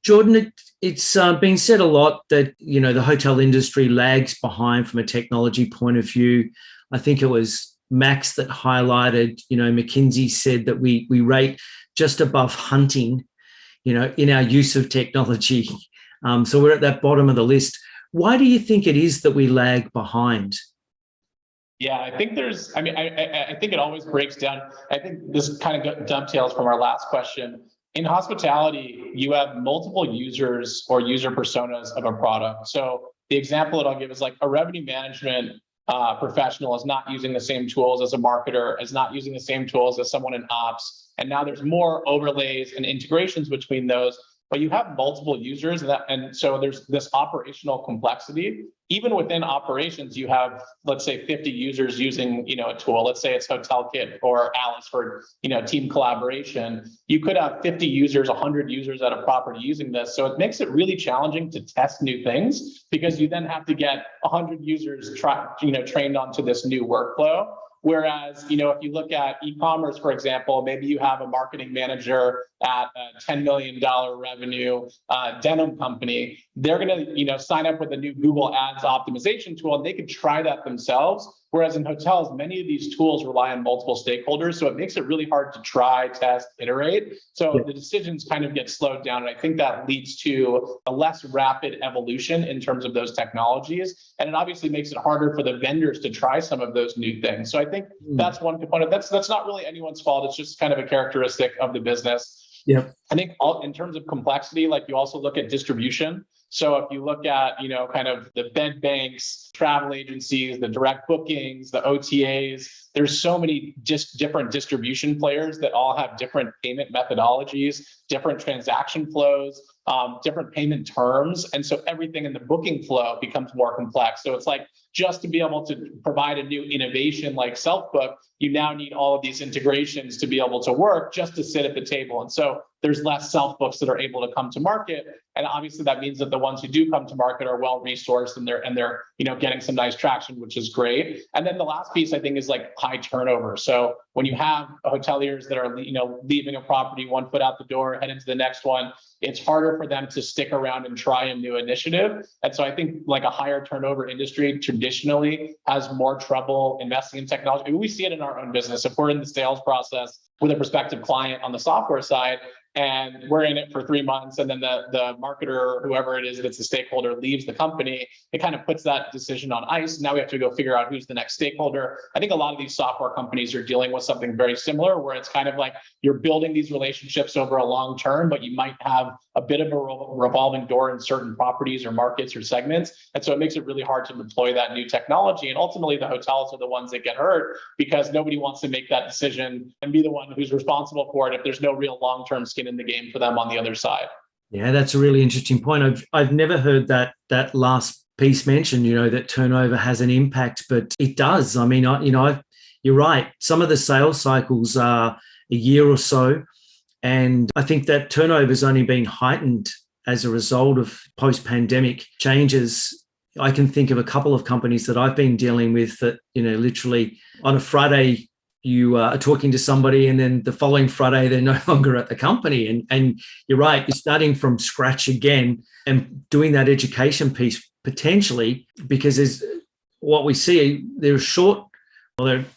Jordan, it's been said a lot that, the hotel industry lags behind from a technology point of view. I think it was Max that highlighted, McKinsey said that we rate just above hunting, in our use of technology. So we're at that bottom of the list. Why do you think it is that we lag behind? Yeah, I think I think it always breaks down. I think this kind of dovetails from our last question. In hospitality, you have multiple users or user personas of a product. So the example that I'll give is like a revenue management professional is not using the same tools as a marketer, is not using the same tools as someone in ops. And now there's more overlays and integrations between those, but you have multiple users and so there's this operational complexity. Even within operations, you have, let's say, 50 users using, a tool. Let's say it's HotelKit or Alice for, team collaboration. You could have 50 users, 100 users at a property using this. So it makes it really challenging to test new things because you then have to get 100 users trained onto this new workflow. Whereas, if you look at e-commerce, for example, maybe you have a marketing manager at a $10 million revenue denim company. They're going to, sign up with a new Google Ads optimization tool, and they could try that themselves. Whereas in hotels, many of these tools rely on multiple stakeholders, so it makes it really hard to try, test, iterate. So the decisions kind of get slowed down, and I think that leads to a less rapid evolution in terms of those technologies. And it obviously makes it harder for the vendors to try some of those new things. So I think that's one component. That's not really anyone's fault. It's just kind of a characteristic of the business. Yeah. I think in terms of complexity, like you also look at distribution. So if you look at, kind of the bed banks, travel agencies, the direct bookings, the OTAs, there's so many just different distribution players that all have different payment methodologies, different transaction flows, different payment terms. And so everything in the booking flow becomes more complex. So it's like, just to be able to provide a new innovation like self-book, you now need all of these integrations to be able to work just to sit at the table. And so there's less self-books that are able to come to market. And obviously that means that the ones who do come to market are well-resourced and they're getting some nice traction, which is great. And then the last piece I think is like high turnover. So when you have hoteliers that are, leaving a property, one foot out the door, head into the next one, it's harder for them to stick around and try a new initiative. And so I think like a higher turnover industry traditionally has more trouble investing in technology. I mean, we see it in our own business. If we're in the sales process with a prospective client on the software side, and we're in it for 3 months, and then the marketer or whoever it is that's the stakeholder leaves the company, it kind of puts that decision on ice. Now we have to go figure out who's the next stakeholder. I think a lot of these software companies are dealing with something very similar, where it's kind of like you're building these relationships over a long term, but you might have a bit of a revolving door in certain properties or markets or segments. And so it makes it really hard to deploy that new technology. And ultimately the hotels are the ones that get hurt because nobody wants to make that decision and be the one who's responsible for it if there's no real long-term skin in the game for them on the other side. Yeah, that's a really interesting point. I've never heard that last piece mentioned, that turnover has an impact, but it does. I mean, you're right. Some of the sales cycles are a year or so. And I think that turnover is only being heightened as a result of post-pandemic changes. I can think of a couple of companies that I've been dealing with that, literally on a Friday, you are talking to somebody and then the following Friday, they're no longer at the company. And you're right, you're starting from scratch again and doing that education piece potentially, because what we see,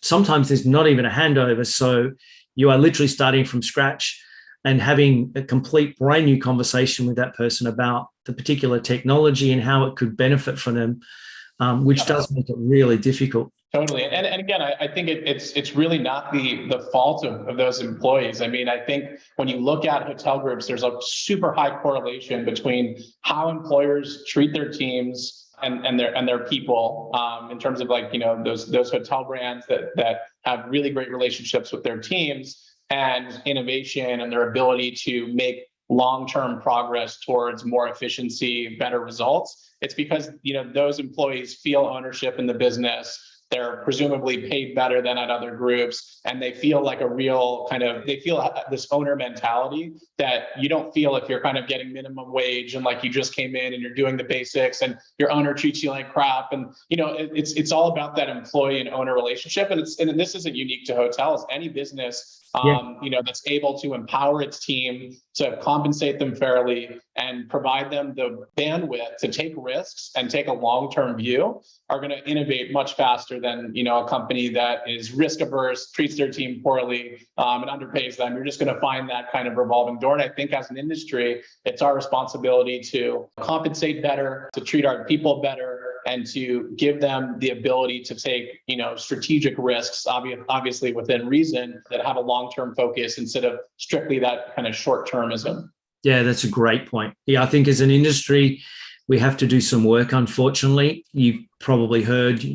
sometimes there's not even a handover. So you are literally starting from scratch and having a complete brand new conversation with that person about the particular technology and how it could benefit from them, which does make it really difficult. Totally. And again, I think it's really not the fault of those employees. I mean, I think when you look at hotel groups, there's a super high correlation between how employers treat their teams and their people, in terms of like, those hotel brands that have really great relationships with their teams and innovation and their ability to make long-term progress towards more efficiency, better results. It's because, those employees feel ownership in the business. They're presumably paid better than at other groups. And they feel like they feel this owner mentality that you don't feel if you're kind of getting minimum wage and like you just came in and you're doing the basics and your owner treats you like crap. And, it's all about that employee and owner relationship. And this isn't unique to hotels. Any business that's able to empower its team, to compensate them fairly and provide them the bandwidth to take risks and take a long-term view are going to innovate much faster than, a company that is risk averse, treats their team poorly, and underpays them. You're just going to find that kind of revolving door. And I think as an industry, it's our responsibility to compensate better, to treat our people better, and to give them the ability to take, strategic risks, obviously within reason, that have a long-term focus instead of strictly that kind of short-termism. Yeah, that's a great point. Yeah, I think as an industry, we have to do some work, unfortunately. You've probably heard,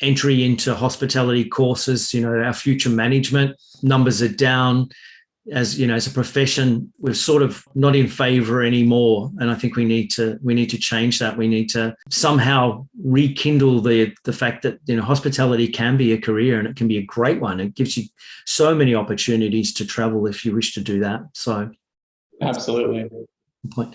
entry into hospitality courses, our future management numbers are down. As a profession, we're sort of not in favor anymore. And I think we need to change that. We need to somehow rekindle the fact that, hospitality can be a career and it can be a great one. It gives you so many opportunities to travel if you wish to do that. So absolutely. Point.